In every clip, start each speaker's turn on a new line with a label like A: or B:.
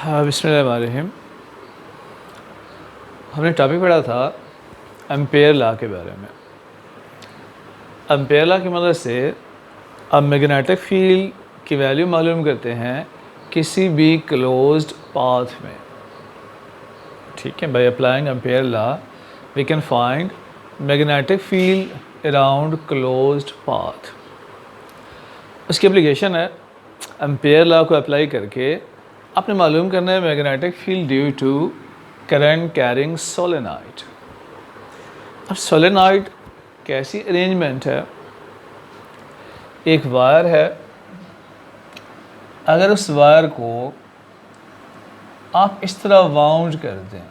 A: हाँ, बिस्मिल्लाहिर्रहमानिर्रहीम। हमने टॉपिक पढ़ा था एम्पेयर लॉ के बारे में। एम्पेयर लॉ की मदद से अब मैग्नेटिक फील्ड की वैल्यू मालूम करते हैं किसी भी क्लोज्ड पाथ में। ठीक है, by applying Ampere law we can find magnetic field around closed path. उसकी एप्लीकेशन है एम्पेयर लॉ को अप्लाई करके आपने मालूम करना है magnetic field due to current carrying solenoid. अब सोलेनॉइड कैसी अरेंजमेंट है? एक वायर है, अगर उस वायर को आप इस तरह वाउंड कर दें,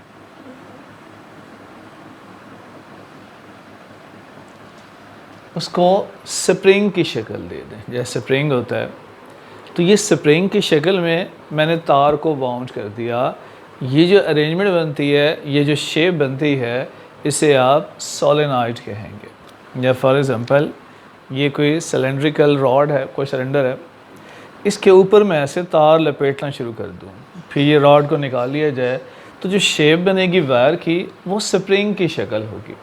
A: उसको स्प्रिंग की शक्ल दे दें, जैसे स्प्रिंग होता है, तो ये स्प्रिंग की शक्ल में मैंने तार को वाउंड कर दिया। ये जो अरेंजमेंट बनती है, ये जो शेप बनती है, इसे आप सोलेनॉइड कहेंगे। या फॉर एग्ज़ाम्पल ये कोई सिलेंड्रिकल रॉड है, कोई सिलेंडर है, इसके ऊपर मैं ऐसे तार लपेटना शुरू कर दूँ, फिर ये रॉड को निकाल लिया जाए, तो जो शेप बनेगी वायर की वो स्प्रिंग की शक्ल होगी।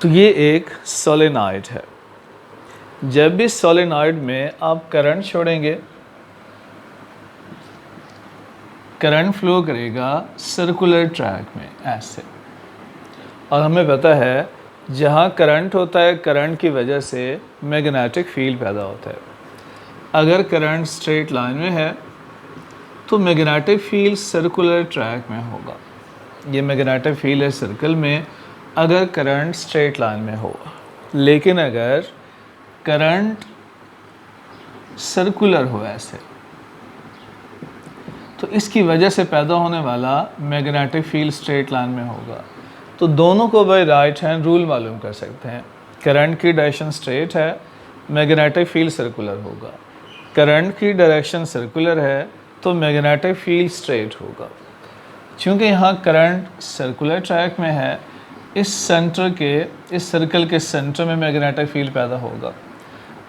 A: तो ये एक सोलेनॉइड है। जब भी सोलेनॉइड में आप करंट छोड़ेंगे, करंट फ्लो करेगा सर्कुलर ट्रैक में ऐसे, और हमें पता है जहाँ करंट होता है, करंट की वजह से मैग्नेटिक फील्ड पैदा होता है। अगर करंट स्ट्रेट लाइन में है तो मैग्नेटिक फील्ड सर्कुलर ट्रैक में होगा। ये मैग्नेटिक फील्ड है सर्कल में अगर करंट स्ट्रेट लाइन में हो। लेकिन अगर करंट सर्कुलर हो ऐसे, तो इसकी वजह से पैदा होने वाला मैग्नेटिक फील्ड स्ट्रेट लाइन में होगा। तो दोनों को बाय राइट हैंड रूल मालूम कर सकते हैं। करंट की डायरेक्शन स्ट्रेट है, मैग्नेटिक फील्ड सर्कुलर होगा। करंट की डायरेक्शन सर्कुलर है तो मैग्नेटिक फील्ड स्ट्रेट होगा। चूँकि यहाँ करंट सर्कुलर ट्रैक में है, इस सर्कल के सेंटर में मैग्नेटिक फील्ड पैदा होगा।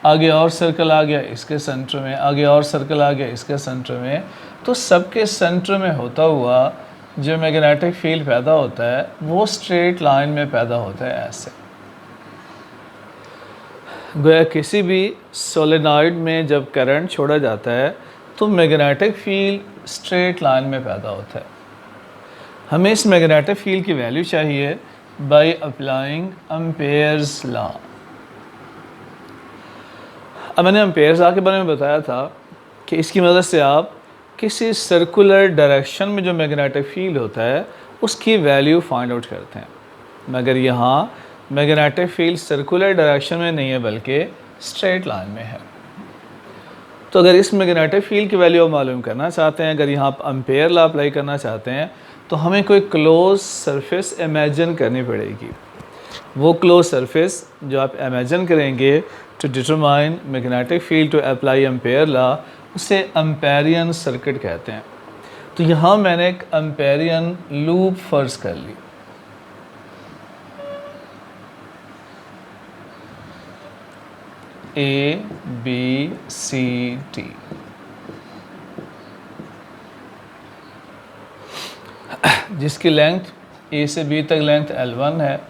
A: आगे और सर्कल आ गया इसके सेंटर में, आगे और सर्कल आ गया इसके सेंटर में, तो सबके सेंटर में होता हुआ जो मैग्नेटिक फील्ड पैदा होता है वो स्ट्रेट लाइन में पैदा होता है ऐसे। गोया किसी भी सोलेनॉइड में जब करंट छोड़ा जाता है तो मैग्नेटिक फील्ड स्ट्रेट लाइन में पैदा होता है। हमें इस मैग्नेटिक फील्ड की वैल्यू चाहिए बाय अप्लाइंग एम्पेयर्स लॉ। अब मैंने एम्पेयर्स लॉ के बारे में बताया था कि इसकी मदद से आप किसी सर्कुलर डायरेक्शन में जो मैग्नेटिक फील्ड होता है उसकी वैल्यू फाइंड आउट करते हैं। मगर यहाँ मैग्नेटिक फील्ड सर्कुलर डायरेक्शन में नहीं है बल्कि स्ट्रेट लाइन में है। तो अगर इस मैग्नेटिक फील्ड की वैल्यू आप मालूम करना चाहते हैं, अगर यहाँ आप एम्पेयर लॉ अप्लाई करना चाहते हैं, तो हमें कोई क्लोज सरफेस इमेजिन करनी पड़ेगी। वो क्लोज सरफेस जो आप इमेजिन करेंगे to determine magnetic field to apply Ampere law, उसे एम्पेरियन सर्किट कहते हैं। तो यहाँ मैंने एक एम्पेरियन लूप फर्ज कर ली। A B C T, जिसकी लेंथ A से B तक लेंथ L1 है,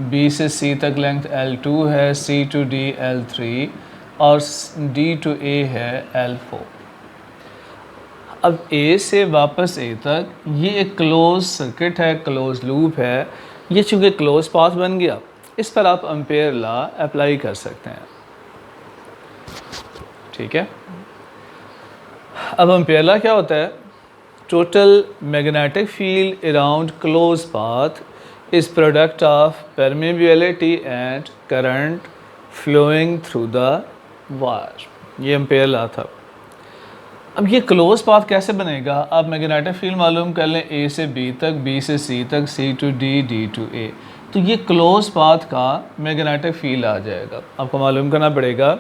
A: B से C तक लेंथ L2 है, C to D L3 और D to A है L4। अब A से वापस A तक ये एक क्लोज सर्किट है, क्लोज लूप है। ये चूँकि क्लोज पाथ बन गया, इस पर आप एम्पेयर लॉ अप्लाई कर सकते हैं। ठीक है, अब एम्पेयर लॉ क्या होता है? Total magnetic field around close path is product of permeability and current flowing through the wire. ये एम्पेयर लॉ था। अब ये क्लोज पाथ कैसे बनेगा? आप मैग्नेटिक फील्ड मालूम कर लें A से B तक, B से C तक, C to D, D to A, तो ये क्लोज पाथ का मैग्नेटिक फील्ड आ जाएगा। आपको मालूम करना पड़ेगा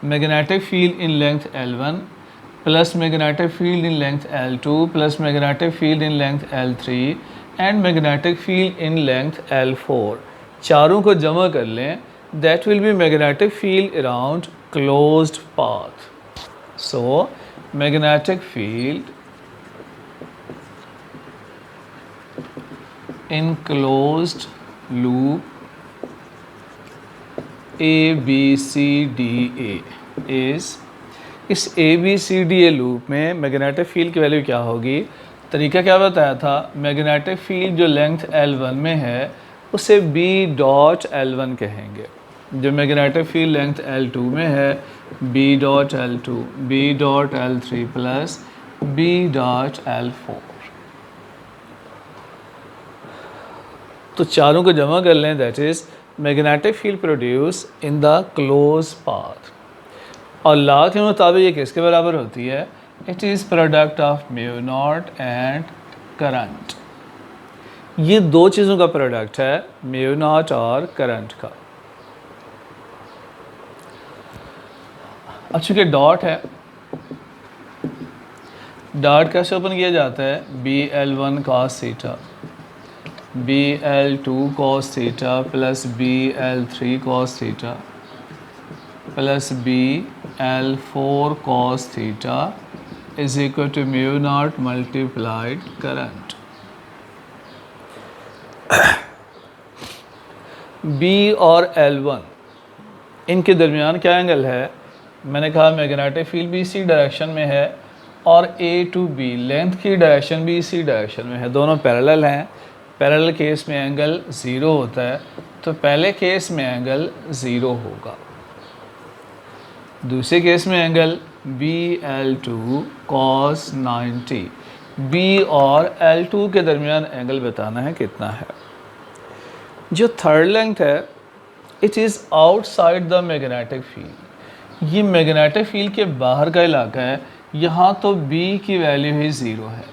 A: magnetic field in length L1 plus magnetic field in length L2 plus magnetic field in length L3 and magnetic field in length L4। चारों को जमा कर लें, that will be magnetic field around closed path. So magnetic field in closed loop ABCDA is, इस ABCDA loop में magnetic field की value क्या होगी? तरीका क्या बताया था? मैग्नेटिक फील्ड जो लेंथ L1 में है उसे B डॉट L1 कहेंगे, जो मैग्नेटिक फील्ड लेंथ L2 में है B dot L2, B dot L3 plus B dot L4। तो चारों को जमा कर लें, that is magnetic field produce in the close path. और लॉ के मुताबिक ये किसके बराबर होती है? It is product of mu naught and current. ये दो चीज़ों का प्रोडक्ट है, म्यू नॉट और करंट का। अब चूँकि डॉट है, डॉट कैसे ओपन किया जाता है? BL1 cos theta, BL2 cos theta plus BL3 cos theta plus BL4 cos theta is equal to mu naught multiplied current. B और L1 इनके दरमियान क्या एंगल है? मैंने कहा मैग्नेटिक फील्ड भी इसी डायरेक्शन में है और A टू B लेंथ की डायरेक्शन भी इसी डायरेक्शन में है, दोनों पैरेलल हैं। पैरेलल केस में एंगल 0 होता है, तो पहले केस में एंगल 0 होगा। दूसरे केस में एंगल BL2 cos 90, B और L2 के दरमियान एंगल बताना है कितना है। जो थर्ड लेंथ है, it is outside the magnetic field. ये मैग्नेटिक फील्ड के बाहर का इलाका है। यहाँ तो B की वैल्यू ही 0 है,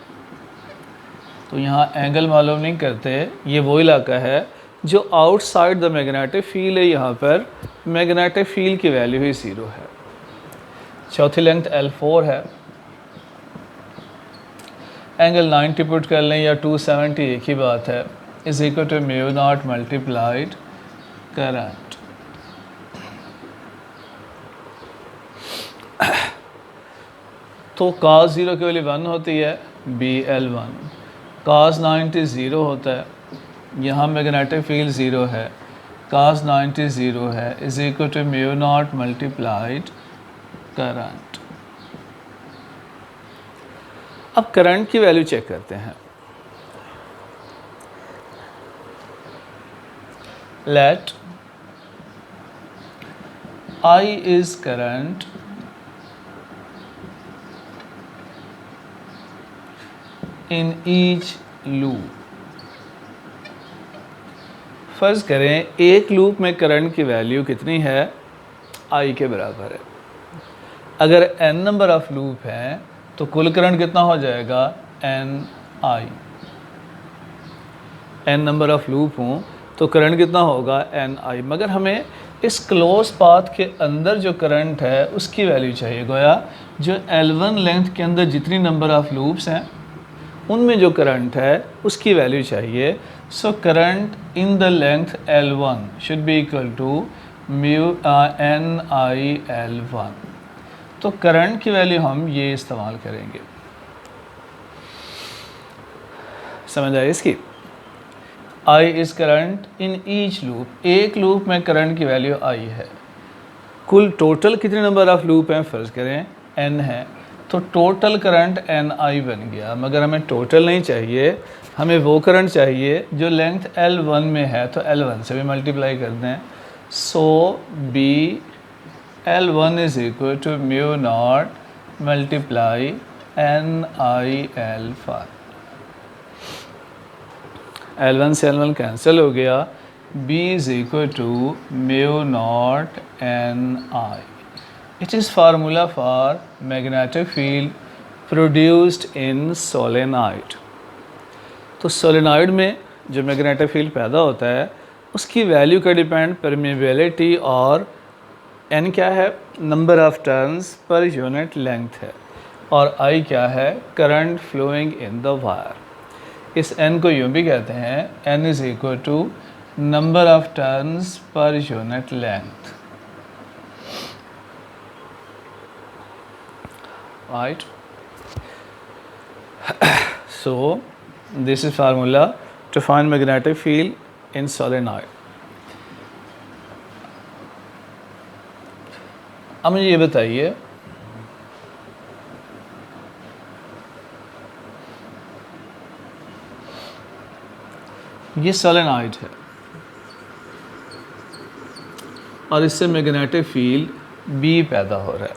A: तो यहाँ एंगल मालूम नहीं करते। ये वो इलाका है जो आउटसाइड द मैग्नेटिक फील्ड है। यहाँ पर मैग्नेटिक फील्ड की वैल्यू ही 0 है। चौथी लेंथ L4 है, एंगल 90 पुट कर लें या 270, एक ही बात है, is equal to mu naught multiplied current. तो cos 0 की वैल्यू 1 होती है, BL1, cos 90 0 होता है, यहाँ मैग्नेटिक फील्ड 0 है, cos 90 0 है, is equal to mu naught multiplied current. अब करंट की वैल्यू चेक करते हैं। Let I is current in each loop। फर्ज करें एक लूप में करंट की वैल्यू कितनी है? I के बराबर है। अगर n नंबर ऑफ लूप हैं तो कुल करंट कितना हो जाएगा? NI। n number of loop हों तो करंट कितना होगा? NI। मगर हमें इस क्लोज पाथ के अंदर जो करंट है उसकी वैल्यू चाहिए। गोया जो L1 लेंथ के अंदर जितनी नंबर ऑफ लूप्स हैं उनमें जो करंट है उसकी वैल्यू चाहिए। So current in the length L1 should be equal to mu NI L1। तो करंट की वैल्यू हम ये इस्तेमाल करेंगे। समझ आए इसकी? I is current in each loop, एक लूप में करंट की वैल्यू I है। कुल टोटल कितने नंबर ऑफ लूप हैं? फ़र्ज़ करें N है, तो टोटल करंट NI बन गया। मगर हमें टोटल नहीं चाहिए, हमें वो करंट चाहिए जो लेंथ L1 में है, तो L1 से भी मल्टीप्लाई कर दें। So B L1 is equal to mu naught multiply NI L1। L1 से L1 कैंसिल हो गया, B is equal to mu naught NI। It is formula for magnetic field produced in solenoid. तो solenoid में जो magnetic field पैदा होता है उसकी वैल्यू का डिपेंड परमेबिलिटी और N क्या है? Number of turns per unit length है, और I क्या है? Current flowing in the wire. इस N को यूँ भी कहते हैं, N is equal to number of turns per unit length. right? So this is formula to find magnetic field in solenoid. अब मुझे ये बताइए ये सोलेनॉइड है और इससे मैग्नेटिक फील्ड B पैदा हो रहा है।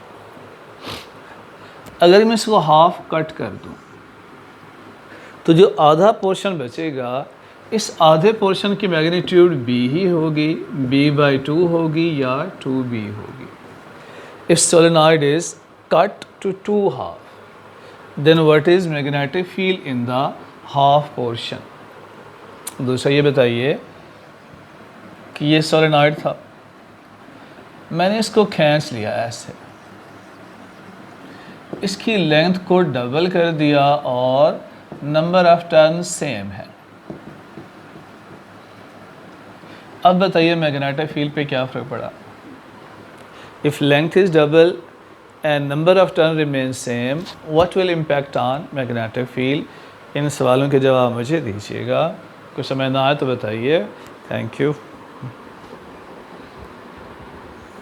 A: अगर मैं इसको हाफ कट कर दूं तो जो आधा पोर्शन बचेगा इस आधे पोर्शन की मैग्नीट्यूड B ही होगी, B/2 होगी या 2B होगी। If solenoid is cut to 2 half, then what is magnetic field in the half portion? दूसरा ये बताइए कि ये सोलेनॉइड था, मैंने इसको खींच लिया ऐसे, इसकी लेंथ को डबल कर दिया और नंबर ऑफ टर्न सेम है। अब बताइए मैग्नेटिक फील्ड पे क्या फ़र्क पड़ा? If length is double and number of turn remain same, what will impact on magnetic field? इन सवालों के जवाब मुझे दीजिएगा। कुछ समझ ना आए तो बताइए। Thank you.